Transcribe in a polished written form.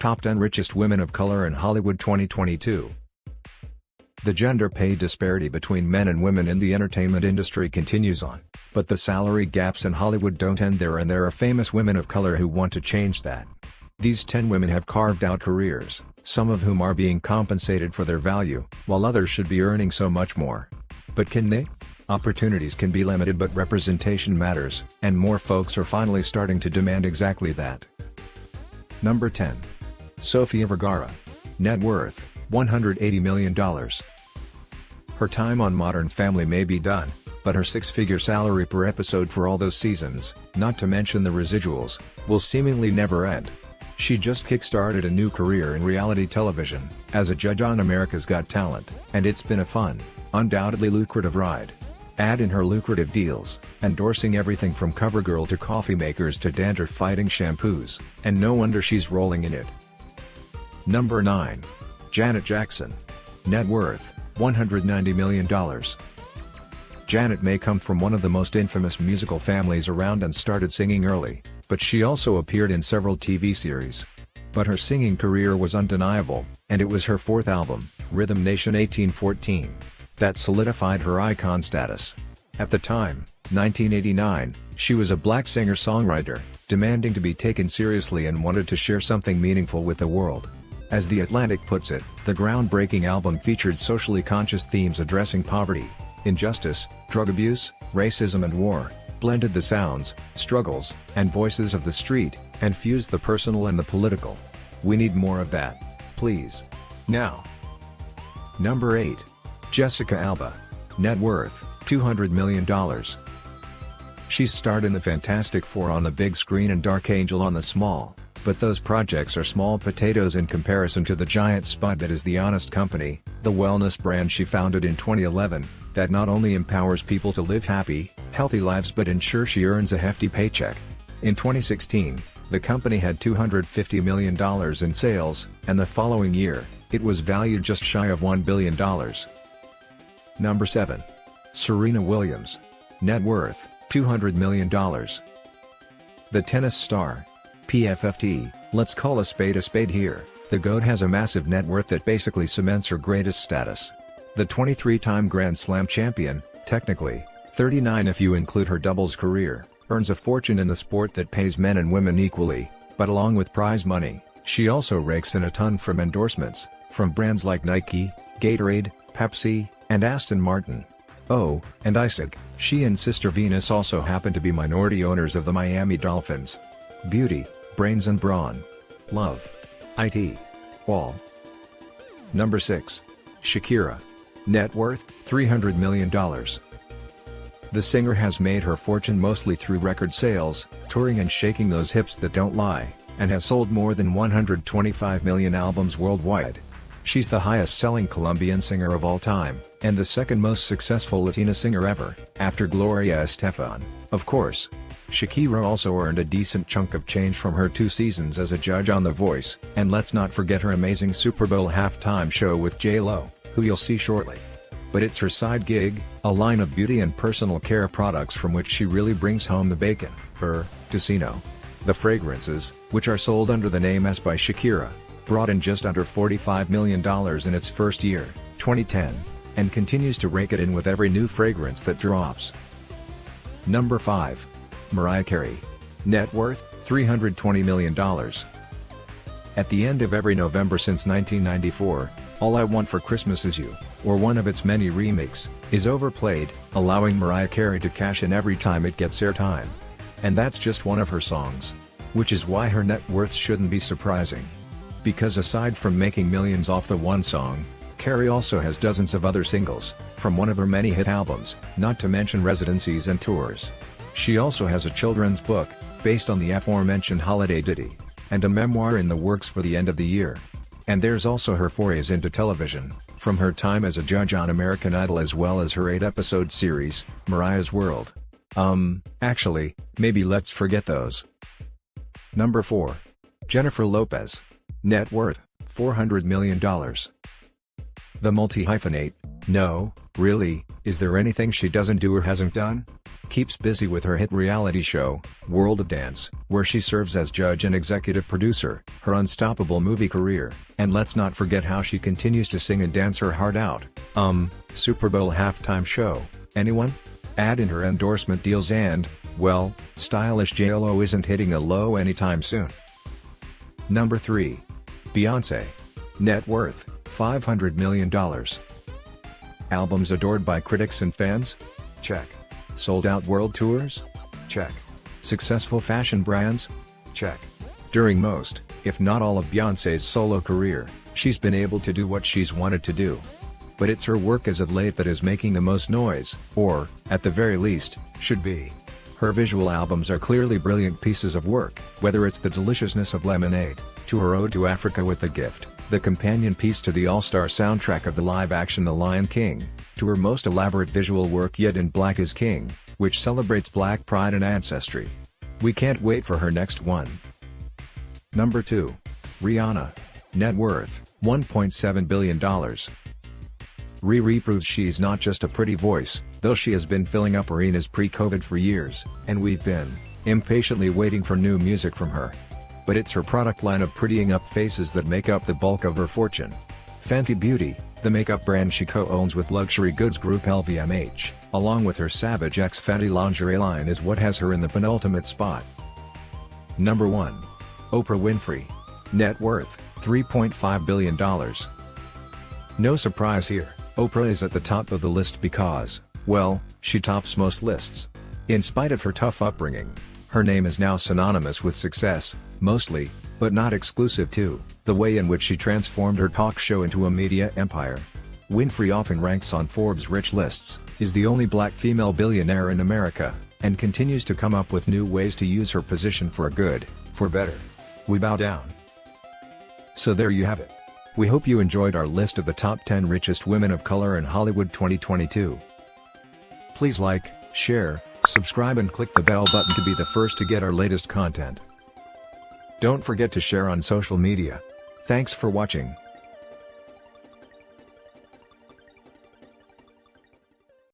Top 10 Richest Women of Color in Hollywood 2022. The gender pay disparity between men and women in the entertainment industry continues on, but the salary gaps in Hollywood don't end there, and there are famous women of color who want to change that. These 10 women have carved out careers, some of whom are being compensated for their value, while others should be earning so much more. But can they? Opportunities can be limited, but representation matters, and more folks are finally starting to demand exactly that. Number 10. Sofia Vergara. Net worth, $180 million. Her time on Modern Family may be done, but her six-figure salary per episode for all those seasons, not to mention the residuals, will seemingly never end. She just kick-started a new career in reality television, as a judge on America's Got Talent, and it's been a fun, undoubtedly lucrative ride. Add in her lucrative deals, endorsing everything from CoverGirl to coffee makers to dandruff-fighting shampoos, and no wonder she's rolling in it. Number 9. Janet Jackson. Net worth, $190 million. Janet may come from one of the most infamous musical families around and started singing early, but she also appeared in several TV series. But her singing career was undeniable, and it was her fourth album, Rhythm Nation 1814, that solidified her icon status. At the time, 1989, she was a black singer-songwriter, demanding to be taken seriously and wanted to share something meaningful with the world. As The Atlantic puts it, the groundbreaking album featured socially conscious themes addressing poverty, injustice, drug abuse, racism and war, blended the sounds, struggles, and voices of the street, and fused the personal and the political. We need more of that, please. Now. Number 8. Jessica Alba. Net worth, $200 million. She's starred in The Fantastic Four on the big screen and Dark Angel on the small, but those projects are small potatoes in comparison to the giant spud that is The Honest Company, the wellness brand she founded in 2011, that not only empowers people to live happy, healthy lives but ensures she earns a hefty paycheck. In 2016, the company had $250 million in sales, and the following year, it was valued just shy of $1 billion. Number 7. Serena Williams. Net worth, $200 million. The tennis star. PFFT, let's call a spade here, the GOAT has a massive net worth that basically cements her greatest status. The 23-time Grand Slam champion, technically, 39 if you include her doubles career, earns a fortune in the sport that pays men and women equally, but along with prize money, she also rakes in a ton from endorsements, from brands like Nike, Gatorade, Pepsi, and Aston Martin. Oh, and ISIG, she and Sister Venus also happen to be minority owners of the Miami Dolphins. Beauty, brains and brawn. Love. It. All. Number 6. Shakira. Net worth, $300 million. The singer has made her fortune mostly through record sales, touring and shaking those hips that don't lie, and has sold more than 125 million albums worldwide. She's the highest-selling Colombian singer of all time, and the second most successful Latina singer ever, after Gloria Estefan, of course. Shakira also earned a decent chunk of change from her 2 seasons as a judge on The Voice, and let's not forget her amazing Super Bowl halftime show with J.Lo, who you'll see shortly. But it's her side gig, a line of beauty and personal care products from which she really brings home the bacon, Tocino. The fragrances, which are sold under the name S by Shakira, brought in just under $45 million in its first year, 2010, and continues to rake it in with every new fragrance that drops. Number 5. Mariah Carey. Net worth, $320 million. At the end of every November since 1994, All I Want for Christmas Is You, or one of its many remakes, is overplayed, allowing Mariah Carey to cash in every time it gets airtime. And that's just one of her songs. Which is why her net worth shouldn't be surprising. Because aside from making millions off the one song, Carey also has dozens of other singles, from one of her many hit albums, not to mention residencies and tours. She also has a children's book, based on the aforementioned holiday ditty, and a memoir in the works for the end of the year. And there's also her forays into television, from her time as a judge on American Idol as well as her 8-episode series, Mariah's World. Actually, maybe let's forget those. Number 4. Jennifer Lopez. Net worth, $400 million. The multi-hyphenate, no, really, is there anything she doesn't do or hasn't done? keeps busy with her hit reality show, World of Dance, where she serves as judge and executive producer, her unstoppable movie career, and let's not forget how she continues to sing and dance her heart out. Super Bowl halftime show, anyone? Add in her endorsement deals and, well, stylish J.Lo isn't hitting a low anytime soon. Number 3. Beyoncé. Net worth, $500 million. Albums adored by critics and fans? Check. Sold out world tours? Check. Successful fashion brands? Check. During most, if not all of Beyoncé's solo career, she's been able to do what she's wanted to do. But it's her work as of late that is making the most noise, or, at the very least, should be. Her visual albums are clearly brilliant pieces of work, whether it's The Deliciousness of Lemonade, to her Ode to Africa with a Gift, the companion piece to the all-star soundtrack of the live-action The Lion King, to her most elaborate visual work yet in Black is King, which celebrates Black pride and ancestry. We can't wait for her next one. Number 2. Rihanna. Net worth, $1.7 billion. Riri proves she's not just a pretty voice, though she has been filling up arenas pre-COVID for years, and we've been impatiently waiting for new music from her. But it's her product line of prettying up faces that make up the bulk of her fortune. Fenty Beauty, the makeup brand she co-owns with luxury goods group LVMH, along with her Savage X Fenty lingerie line, is what has her in the penultimate spot. Number 1. Oprah Winfrey. Net worth, $3.5 billion. No surprise here, Oprah is at the top of the list because, well, she tops most lists. In spite of her tough upbringing, her name is now synonymous with success, mostly, but not exclusive to, the way in which she transformed her talk show into a media empire. Winfrey often ranks on Forbes' rich lists, is the only black female billionaire in America, and continues to come up with new ways to use her position for good, for better. We bow down. So there you have it. We hope you enjoyed our list of the top 10 richest women of color in Hollywood 2022. Please like, share, subscribe and click the bell button to be the first to get our latest content. Don't forget to share on social media. Thanks for watching.